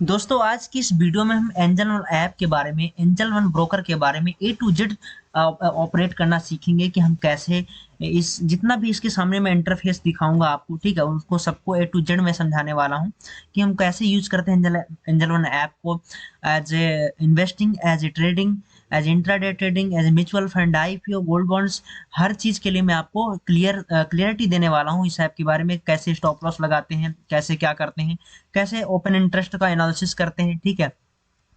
दोस्तों आज की इस वीडियो में हम एंजल वन ऐप के बारे में, एंजल वन ब्रोकर के बारे में ए टू जेड ऑपरेट करना सीखेंगे कि हम कैसे इस जितना भी इसके सामने मैं इंटरफेस दिखाऊंगा आपको, ठीक है, उसको सबको ए टू जेड में समझाने वाला हूं कि हम कैसे यूज करते हैं एंजल वन ऐप को as a investing, as a trading, as intraday trading, as a mutual fund, IPO, gold bonds. हर चीज के लिए मैं आपको क्लियरिटी देने वाला हूँ इस ऐप के बारे में, कैसे स्टॉप लॉस लगाते हैं, कैसे क्या करते हैं, कैसे ओपन इंटरेस्ट का एनालिसिस करते हैं, ठीक है,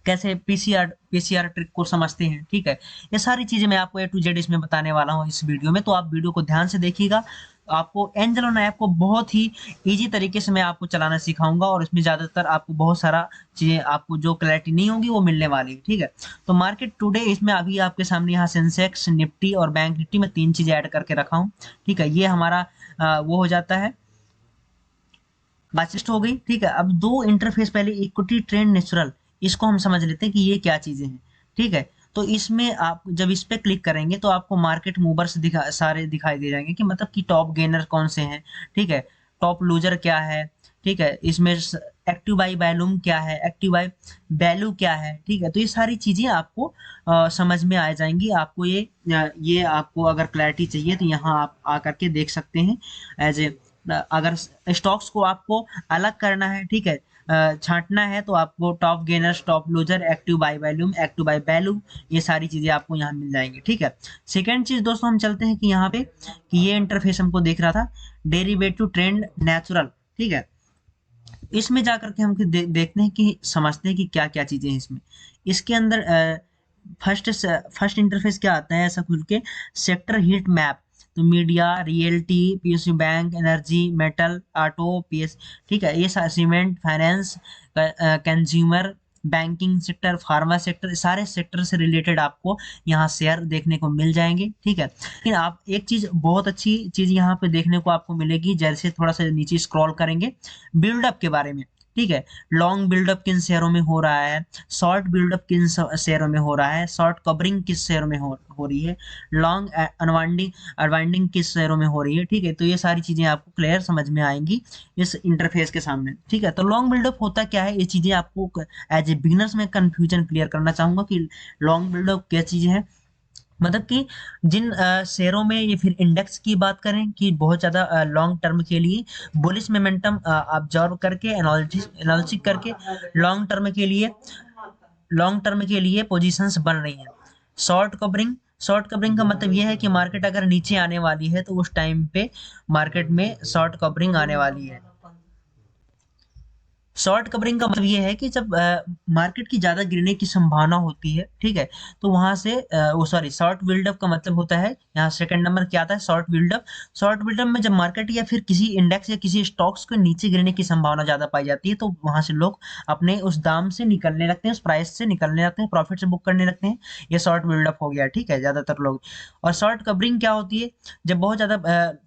कैसे पीसीआर ट्रिक को समझते हैं, ठीक है। ये सारी चीजें मैं आपको ए टू जेड इसमें बताने वाला हूँ इस वीडियो में, तो आप वीडियो को ध्यान से देखिएगा। आपको एंजल वन ऐप को बहुत ही इजी तरीके से मैं आपको चलाना सिखाऊंगा और इसमें ज्यादातर आपको बहुत सारा चीजें, आपको जो क्लैरिटी नहीं होगी वो मिलने वाली है, ठीक है। तो मार्केट टुडे इसमें अभी आपके सामने यहाँ सेंसेक्स, निफ्टी और बैंक निफ्टी में तीन चीजें ऐड करके रखा हूँ, ठीक है। ये हमारा वो हो जाता है, बातचीत हो गई, ठीक है। अब दो इंटरफेस, पहले इक्विटी ट्रेंड नेचुरल, इसको हम समझ लेते हैं कि ये क्या चीजें हैं, ठीक है। तो इसमें आप जब इस पे क्लिक करेंगे तो आपको मार्केट मूवर्स सारे दिखाई दे जाएंगे कि मतलब कि टॉप गेनर कौन से हैं, ठीक है, टॉप लूजर क्या है, ठीक है, इसमें एक्टिव बाई वैल्यूम क्या है, एक्टिव बाई वैल्यू क्या है, ठीक है। तो ये सारी चीजें आपको समझ में आ जाएंगी। आपको ये आपको अगर क्लैरिटी चाहिए तो यहाँ आप आकर के देख सकते हैं। एज ए अगर स्टॉक्स को आपको अलग करना है, ठीक है, छांटना है, तो आपको top gainers, top loser, active by volume, active by value, ये सारी चीजें आपको यहाँ मिल जाएंगी, ठीक है। सेकेंड चीज दोस्तों, हम चलते हैं कि यहाँ पे कि ये इंटरफेस हमको देख रहा था डेरिवेटिव ट्रेंड नेचुरल, ठीक है। इसमें जाकर के हम देखते हैं कि समझते हैं कि क्या क्या चीजें हैं इसमें। इसके अंदर फर्स्ट फर्स्ट इंटरफेस क्या आता है ऐसा खुल के, सेक्टर हीट मैप। तो media, realty, PSU bank, energy, metal, auto, PS, ठीक है, ये cement, finance, consumer, banking sector, pharma sector, सारे सेक्टर से रिलेटेड आपको यहाँ शेयर देखने को मिल जाएंगे, ठीक है। लेकिन आप एक चीज, बहुत अच्छी चीज यहाँ पे देखने को आपको मिलेगी, जैसे थोड़ा सा नीचे स्क्रॉल करेंगे, बिल्डअप के बारे में, ठीक है। लॉन्ग बिल्डअप किन शेयरों में हो रहा है, शॉर्ट बिल्डअप किन शेयरों में हो रहा है, शॉर्ट कवरिंग किस शेयरों में हो रही है, लॉन्ग अनवाइंडिंग अनवाइंडिंग किस शेयरों में हो रही है, ठीक है। तो ये सारी चीजें आपको क्लियर समझ में आएंगी इस इंटरफेस के सामने, ठीक है। तो लॉन्ग बिल्डअप होता क्या है, ये चीजें आपको एज ए बिगिनर्स में कंफ्यूजन क्लियर करना चाहूंगा कि लॉन्ग बिल्डअप क्या चीजें हैं। मतलब कि जिन शेयरों में, ये फिर इंडेक्स की बात करें कि बहुत ज्यादा लॉन्ग टर्म के लिए बुलिश मोमेंटम ऑब्जर्व करके, एनालिसिस करके लॉन्ग टर्म के लिए पोजीशंस बन रही हैं। शॉर्ट कवरिंग, शॉर्ट कवरिंग का मतलब यह है कि मार्केट अगर नीचे आने वाली है तो उस टाइम पे मार्केट में शॉर्ट कवरिंग आने वाली है। शॉर्ट कवरिंग का मतलब ये है कि जब मार्केट की ज्यादा गिरने की संभावना होती है, ठीक है, तो वहां से वो सॉरी, शॉर्ट बिल्डअप का मतलब होता है, यहाँ सेकंड नंबर क्या आता है, शॉर्ट बिल्डअप। शॉर्ट बिल्डअप में जब मार्केट या फिर किसी इंडेक्स या किसी स्टॉक्स को नीचे गिरने की संभावना ज्यादा पाई जाती है, तो वहां से लोग अपने उस दाम से निकलने लगते हैं, उस प्राइस से निकलने लगते हैं, प्रॉफिट से बुक करने लगते हैं। ये शॉर्ट बिल्डअप हो गया, ठीक है, ज्यादातर लोग। और शॉर्ट कवरिंग क्या होती है, जब बहुत ज्यादा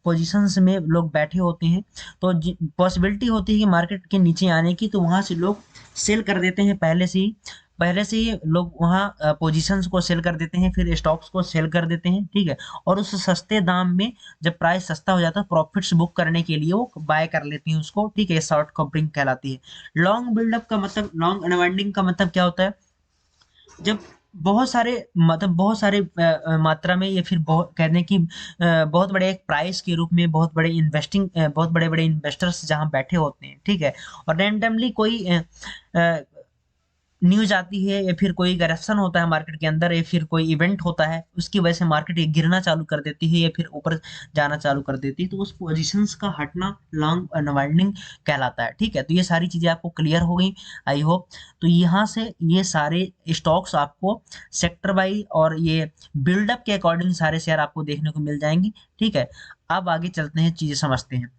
पोजिशन में लोग बैठे होते हैं, तो पॉसिबिलिटी होती है कि मार्केट के नीचे आने की, तो वहां से लोग सेल कर देते हैं, पहले से ही लोग वहां पोजीशंस को सेल कर देते हैं, फिर स्टॉक्स को सेल कर देते हैं, ठीक है। और उस सस्ते दाम में जब प्राइस सस्ता हो जाता है, प्रॉफिट्स बुक करने के लिए वो बाय कर लेते हैं उसको, ठीक है। शॉर्ट कवरिंग कहलाती है। लॉन्ग बिल्डअप का मतलब, लॉन्ग अनवाइंडिंग का मतलब क्या होता है, जब बहुत सारे, मतलब बहुत सारे मात्रा में, या फिर बहुत कहने की बहुत बड़े एक प्राइस के रूप में, बहुत बड़े बड़े इन्वेस्टर्स जहां बैठे होते हैं, ठीक है। और रैंडमली कोई न्यूज आती है, या फिर कोई करप्शन होता है मार्केट के अंदर, या फिर कोई इवेंट होता है, उसकी वजह से मार्केट गिरना चालू कर देती है या फिर ऊपर जाना चालू कर देती है, तो उस पोजीशंस का हटना लॉन्ग अनवाइंडिंग कहलाता है, ठीक है। तो ये सारी चीजें आपको क्लियर हो गई, आई होप। तो यहाँ से ये सारे स्टॉक्स आपको सेक्टर वाइज और ये बिल्डअप के अकॉर्डिंग सारे शेयर आपको देखने को मिल जाएंगे, ठीक है। अब आगे चलते हैं, चीजें समझते हैं।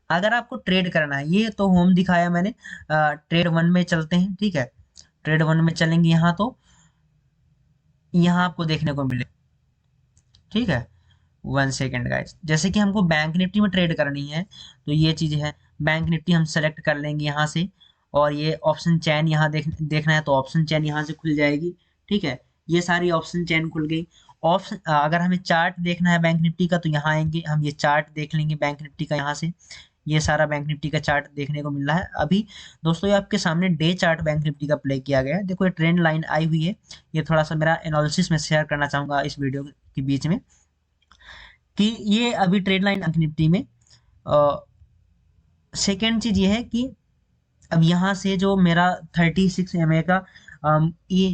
अगर आपको ट्रेड करना है, ये तो होम दिखाया मैंने, ट्रेड वन में चलते हैं, ठीक है। ट्रेड वन में चलेंगे यहाँ, तो यहाँ आपको देखने को मिले, ठीक है। वन सेकेंड गाइस, जैसे कि हमको बैंक निफ्टी में ट्रेड करनी है, तो ये चीज है, बैंक निफ्टी हम सेलेक्ट कर लेंगे यहाँ से, और ये ऑप्शन चैन यहाँ देखना है तो ऑप्शन चैन यहाँ से खुल जाएगी, ठीक है। ये सारी ऑप्शन चैन खुल गई। ऑप्शन, अगर हमें चार्ट देखना है बैंक निफ्टी का, तो यहाँ आएंगे, हम ये चार्ट देख लेंगे बैंक निफ्टी का यहाँ से। ये सारा बैंक निफ्टी का चार्ट देखने को मिल रहा है। अभी दोस्तों ये आपके सामने डे चार्ट बैंक निफ्टी का प्ले किया गया है। देखो ये ट्रेंड लाइन आई हुई है, ये थोड़ा सा मेरा एनालिसिस में शेयर करना चाहूंगा इस वीडियो के बीच में, कि ये अभी ट्रेंड लाइन बैंक निफ्टी में सेकेंड चीज ये है कि अब यहाँ से जो मेरा 36 एमए का ये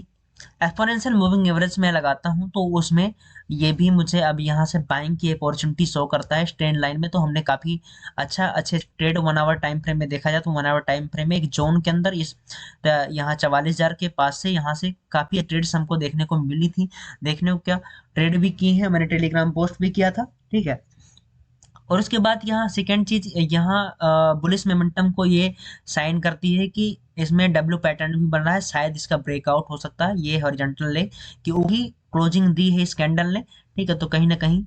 एक्सपोनेंशियल मूविंग एवरेज में लगाता हूँ, तो उसमें ये भी मुझे अब यहाँ से बाइंग की अपॉर्चुनिटी शो करता है ट्रेंड लाइन में। तो हमने काफ़ी अच्छे ट्रेड 1 आवर टाइम फ्रेम में देखा जाए तो 1 आवर टाइम फ्रेम में एक जोन के अंदर इस यहाँ 44,000 के पास से यहाँ से काफ़ी ट्रेड्स हमको देखने को मिली थी। देखने को क्या ट्रेड भी की है, मैंने टेलीग्राम पोस्ट भी किया था, ठीक है। और उसके बाद यहाँ सेकेंड चीज, यहाँ बुलिश मोमेंटम को ये साइन करती है कि इसमें डब्ल्यू पैटर्न भी बन रहा है, शायद इसका ब्रेकआउट हो सकता है। ये हॉरिजॉन्टल ले कि वही क्लोजिंग दी है इस कैंडल ने, ठीक है। तो कहीं ना कहीं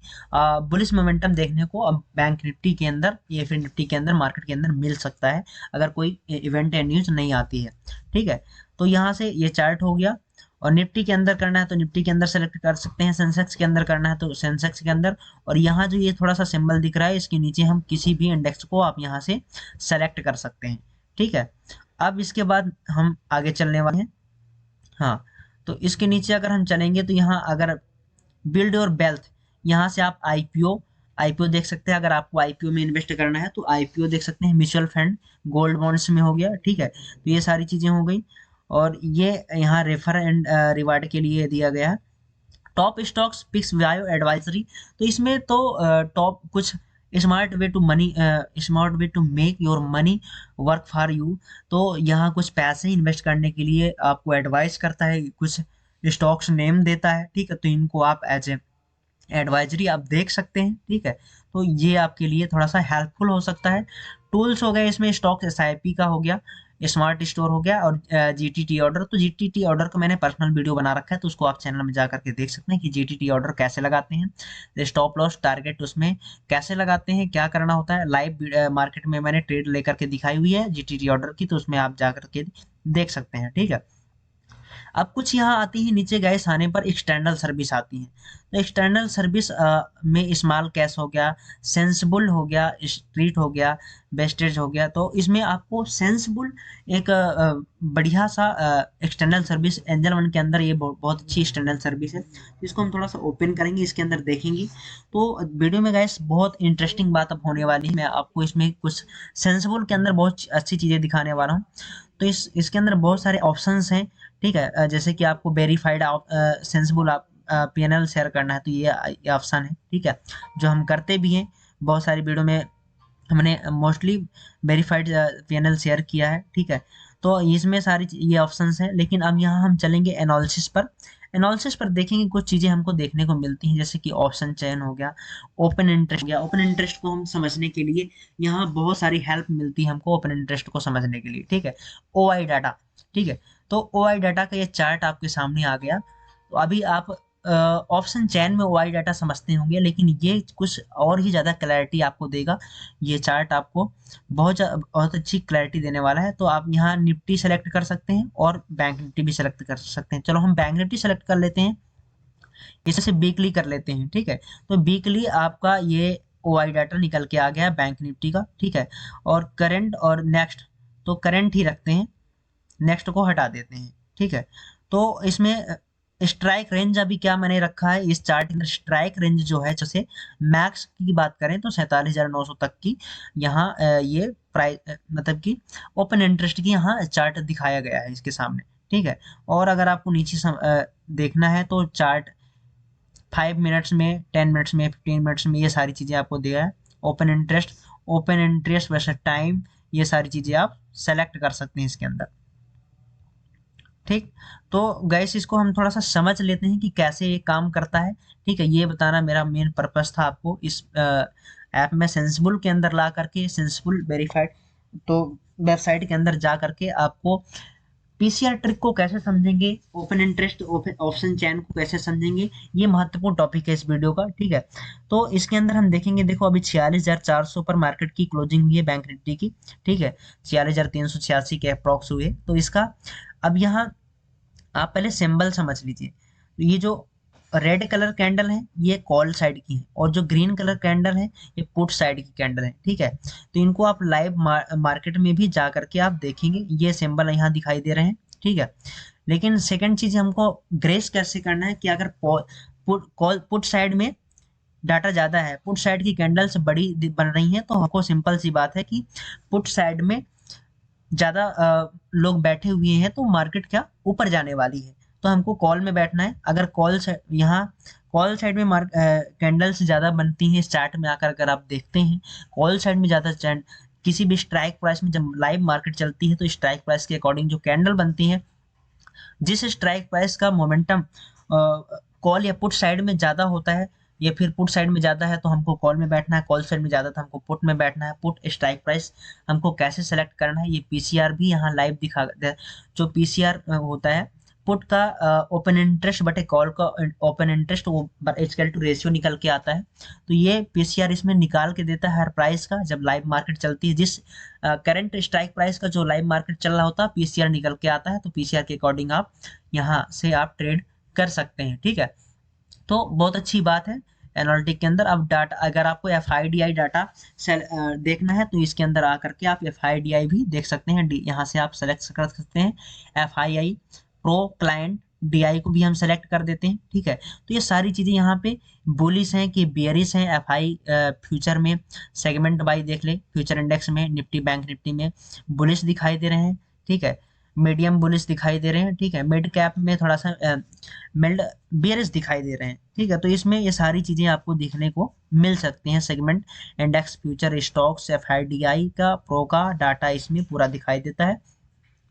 बुलिश मोमेंटम देखने को अब बैंक निफ्टी के अंदर या फिर निफ्टी के अंदर मार्केट के अंदर मिल सकता है, अगर कोई इवेंट या न्यूज नहीं आती है, ठीक है। तो यहाँ से ये चार्ट हो गया। और निफ्टी के अंदर करना है तो निफ्टी के अंदर सेलेक्ट कर सकते हैं, सेंसेक्स के अंदर करना है तो सेंसेक्स के अंदर। और यहाँ जो ये थोड़ा सा सिंबल दिख रहा है इसके नीचे हम किसी भी इंडेक्स को आप यहाँ से सेलेक्ट कर सकते हैं, ठीक है। अब इसके बाद हम आगे चलने वाले हैं। हाँ, तो इसके नीचे अगर हम चलेंगे तो यहाँ अगर बिल्ड योर वेल्थ, यहाँ से आप आईपीओ देख सकते हैं। अगर आपको आईपीओ में इन्वेस्ट करना है तो आईपीओ देख सकते हैं, म्यूचुअल फंड, गोल्ड बॉन्ड्स में हो गया, ठीक है। तो ये सारी चीजें हो गई। और ये यहाँ रेफर एंड रिवार्ड के लिए दिया गया है। Top stocks picks via advisory, तो इसमें तो टॉप कुछ smart way to make your money work for you. तो यहाँ कुछ पैसे इन्वेस्ट करने के लिए आपको एडवाइस करता है, कुछ स्टॉक्स नेम देता है, ठीक है। तो इनको आप एज ए एडवाइजरी आप देख सकते हैं, ठीक है। तो ये आपके लिए थोड़ा सा हेल्पफुल हो सकता है। टूल्स हो गए इसमें, स्टॉक एसआईपी का हो गया, स्मार्ट स्टोर हो गया, और जीटीटी ऑर्डर। तो जीटीटी ऑर्डर का मैंने पर्सनल वीडियो बना रखा है, तो उसको आप चैनल में जा करके देख सकते हैं कि जीटीटी ऑर्डर कैसे लगाते हैं, स्टॉप लॉस टारगेट उसमें कैसे लगाते हैं, क्या करना होता है। लाइव मार्केट में मैंने ट्रेड लेकर के दिखाई हुई है जीटीटी ऑर्डर की, तो उसमें आप जा करके देख सकते हैं, ठीक है। अब कुछ यहाँ आती है नीचे गैस आने पर एक्सटर्नल सर्विस आती है। तो एक्सटर्नल सर्विस में स्मॉल कैश हो गया, सेंसिबल हो गया, स्ट्रीट हो गया, बेस्टेज हो गया। तो इसमें आपको सेंसिबल एक बढ़िया सा एक्सटर्नल सर्विस एंजल वन के अंदर, ये बहुत अच्छी एक्सटर्नल सर्विस है। तो इसको हम थोड़ा सा ओपन करेंगे, इसके अंदर देखेंगे। तो वीडियो में गैस बहुत इंटरेस्टिंग बात अब होने वाली है। मैं आपको इसमें कुछ सेंसिबल के अंदर बहुत अच्छी चीज़ें दिखाने वाला हूँ। तो इसके अंदर बहुत सारे ऑप्शंस हैं, ठीक है। जैसे कि आपको वेरीफाइड सेंसिबल आप पीएनएल शेयर करना है तो ये ऑप्शन है, ठीक है, जो हम करते भी हैं। बहुत सारी वीडियो में हमने मोस्टली वेरीफाइड पीएनएल शेयर किया है, ठीक है। तो इसमें सारी ये ऑप्शंस हैं। लेकिन अब यहाँ हम चलेंगे एनालिसिस पर। एनालिसिस पर देखेंगे कुछ चीज़ें हमको देखने को मिलती हैं, जैसे कि ऑप्शन चयन हो गया, ओपन इंटरेस्ट हो गया। ओपन इंटरेस्ट को हम समझने के लिए यहाँ बहुत सारी हेल्प मिलती है हमको ओपन इंटरेस्ट को समझने के लिए, ठीक है। ओआई डाटा, ठीक है। तो ओआई डाटा का ये चार्ट आपके सामने आ गया। तो अभी आप ऑप्शन चैन में ओआई डाटा समझते होंगे, लेकिन ये कुछ और ही ज़्यादा क्लैरिटी आपको देगा। ये चार्ट आपको बहुत अच्छी क्लैरिटी देने वाला है। तो आप यहाँ निफ्टी सेलेक्ट कर सकते हैं और बैंक निफ्टी भी सेलेक्ट कर सकते हैं। चलो हम बैंक निफ्टी सेलेक्ट कर लेते हैं, इससे वीकली कर लेते हैं, ठीक है। तो वीकली आपका ये ओआई डाटा निकल के आ गया बैंक निफ्टी का, ठीक है। और करंट और नेक्स्ट, तो करंट ही रखते हैं, नेक्स्ट को हटा देते हैं, ठीक है। तो इसमें स्ट्राइक रेंज अभी क्या मैंने रखा है इस चार्ट में, स्ट्राइक रेंज जो है, जैसे मैक्स की बात करें तो 47,900 तक की यहाँ ये प्राइस मतलब कि ओपन इंटरेस्ट की यहाँ चार्ट दिखाया गया है इसके सामने, ठीक है। और अगर आपको नीचे देखना है तो चार्ट 5 मिनट्स में, 10 मिनट्स में, 15 मिनट्स में, ये सारी चीज़ें आपको दिया है। ओपन इंटरेस्ट वैसे टाइम, ये सारी चीज़ें आप सेलेक्ट कर सकते हैं इसके अंदर, ठीक। तो गैस इसको हम थोड़ा सा समझ लेते हैं कि कैसे ये काम करता है, ठीक है। ये बताना मेरा मेन पर्पस था आपको इस ऐप में सेंसिबल के अंदर ला करके, सेंसिबल वेरीफाइड तो वेबसाइट के अंदर जा करके आपको पीसीआर ट्रिक को कैसे समझेंगे, ओपन इंटरेस्ट ऑप्शन चैन को कैसे समझेंगे, ये महत्वपूर्ण टॉपिक है इस वीडियो का, ठीक है। तो इसके अंदर हम देखेंगे, देखो अभी 46,400 पर मार्केट की क्लोजिंग हुई है बैंक निफ्टी की, ठीक है। 46,386 के अप्रॉक्स हुए। तो इसका अब यहाँ आप पहले सिंबल समझ लीजिए। तो ये जो रेड कलर कैंडल है ये कॉल साइड की है, और जो ग्रीन कलर कैंडल है ये पुट साइड की कैंडल है, ठीक है। तो इनको आप लाइव मार्केट में भी जा करके आप देखेंगे, ये सिंबल यहाँ दिखाई दे रहे हैं, ठीक है। लेकिन सेकंड चीज हमको ग्रेस कैसे करना है कि अगर पुट साइड में डाटा ज्यादा है, पुट साइड की कैंडल्स बड़ी बन रही हैं, तो हमको सिंपल सी बात है कि पुट साइड में ज्यादा लोग बैठे हुए हैं तो मार्केट क्या ऊपर जाने वाली है, तो हमको कॉल में बैठना है। अगर यहाँ कॉल साइड में कैंडल्स ज्यादा बनती हैं, इस चार्ट में आकर अगर आप देखते हैं कॉल साइड में ज्यादा किसी भी स्ट्राइक प्राइस में जब लाइव मार्केट चलती है तो स्ट्राइक प्राइस के अकॉर्डिंग जो कैंडल बनती है, जिस स्ट्राइक प्राइस का मोमेंटम कॉल या पुट साइड में ज्यादा होता है, या फिर पुट साइड में ज्यादा है तो हमको कॉल में बैठना है, कॉल साइड में ज्यादा तो हमको पुट में बैठना है। पुट स्ट्राइक प्राइस हमको कैसे सेलेक्ट करना है, ये पीसीआर भी यहाँ लाइव दिखा, जो पीसीआर होता है पुट का ओपन इंटरेस्ट बटे कॉल का open interest equal to ratio निकल के आता है। तो ये पीसीआर इसमें निकाल के देता है हर प्राइस का, जब लाइव मार्केट चलती है जिस करंट स्ट्राइक प्राइस का जो लाइव मार्केट चल रहा होता है पीसीआर निकल के आता है, तो पीसीआर के अकॉर्डिंग आप यहाँ से आप ट्रेड कर सकते हैं, ठीक है। तो बहुत अच्छी बात है एनालिटिक के अंदर। अब डाटा अगर आपको एफआईडीआई डाटा देखना है तो इसके अंदर आकर के आप एफआईडीआई भी देख सकते हैं, यहाँ से आप सेलेक्ट कर सकते हैं एफआईआई प्रो क्लाइंट डीआई को भी हम सेलेक्ट कर देते हैं, ठीक है। तो ये सारी चीजें यहाँ पे बुलिश हैं कि बियरिश हैं। एफआई फ्यूचर में सेगमेंट बाई देख ले, फ्यूचर इंडेक्स में निफ्टी बैंक निफ्टी में बुलिश दिखाई दे रहे हैं, ठीक है। मीडियम बुलिश दिखाई दे रहे हैं, ठीक है। मिड कैप में थोड़ा सा मिल्ड बियरिश दिखाई दे रहे हैं, ठीक है। तो इसमें ये सारी चीजें आपको देखने को मिल सकती हैं। सेगमेंट इंडेक्स फ्यूचर स्टॉक्स एफआईडीआई का प्रो का डाटा इसमें पूरा दिखाई देता है।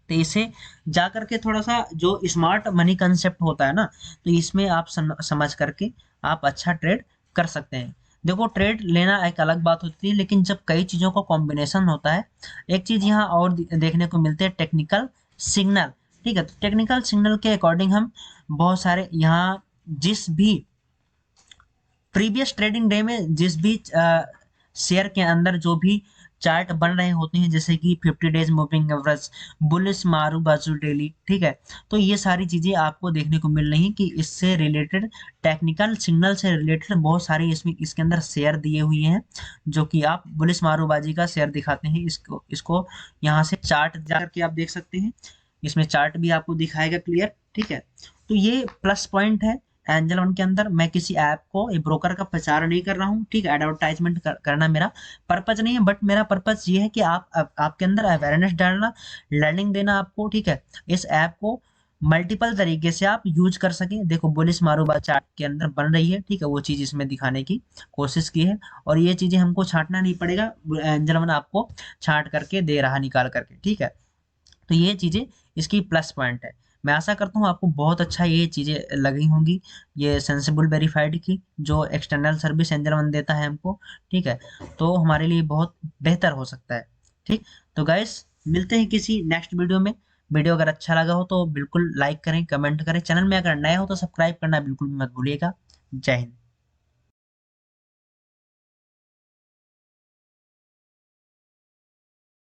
तो इसे जा करके थोड़ा सा जो स्मार्ट मनी कंसेप्ट होता है ना, तो इसमें आप समझ करके आप अच्छा ट्रेड कर सकते हैं। देखो ट्रेड लेना एक अलग बात होती है, लेकिन जब कई चीजों का कॉम्बिनेशन होता है, एक चीज यहाँ और देखने को मिलते हैं टेक्निकल सिग्नल, ठीक है। तो टेक्निकल सिग्नल के अकॉर्डिंग हम बहुत सारे यहाँ जिस भी प्रीवियस ट्रेडिंग डे में जिस भी शेयर के अंदर जो भी चार्ट बन रहे होते हैं, जैसे कि 50 डेज मूविंग एवरेज, बुलिश मारू बाजू डेली, ठीक है। तो ये सारी चीजें आपको देखने को मिल रही हैं कि इससे रिलेटेड टेक्निकल सिग्नल से रिलेटेड बहुत सारे इसमें इसके अंदर शेयर दिए हुए हैं, जो कि आप बुलिश मारूबाजी का शेयर दिखाते हैं। इसको यहाँ से चार्ट जाकर के आप देख सकते हैं, इसमें चार्ट भी आपको दिखाएगा क्लियर, ठीक है। तो ये प्लस पॉइंट है एंजल वन के अंदर। मैं किसी ऐप को ब्रोकर का प्रचार नहीं कर रहा हूँ, ठीक है। एडवर्टाइजमेंट करना मेरा पर्पज नहीं है, बट मेरा पर्पज ये है कि आपके अंदर अवेयरनेस डालना, लर्निंग देना आपको, ठीक है। इस ऐप को मल्टीपल तरीके से आप यूज कर सकें। देखो बुलिश मारूबा चार्ट के अंदर बन रही है, ठीक है, वो चीज इसमें दिखाने की कोशिश की है, और ये चीजें हमको छांटना नहीं पड़ेगा, एंजल वन आपको छांट करके दे रहा निकाल करके, ठीक है। तो ये चीजें इसकी प्लस पॉइंट है। मैं आशा करता हूँ आपको बहुत अच्छा ये चीजें लगी होंगी, ये सेंसिबल वेरीफाइड की जो एक्सटर्नल सर्विस एंजल वन देता है हमको, ठीक है। तो हमारे लिए बहुत बेहतर हो सकता है, ठीक। तो गाइस मिलते हैं किसी नेक्स्ट वीडियो में। वीडियो अगर अच्छा लगा हो तो बिल्कुल लाइक करें, कमेंट करें, चैनल में अगर नए हो तो सब्सक्राइब करना बिल्कुल भी मत भूलिएगा। जय हिंद।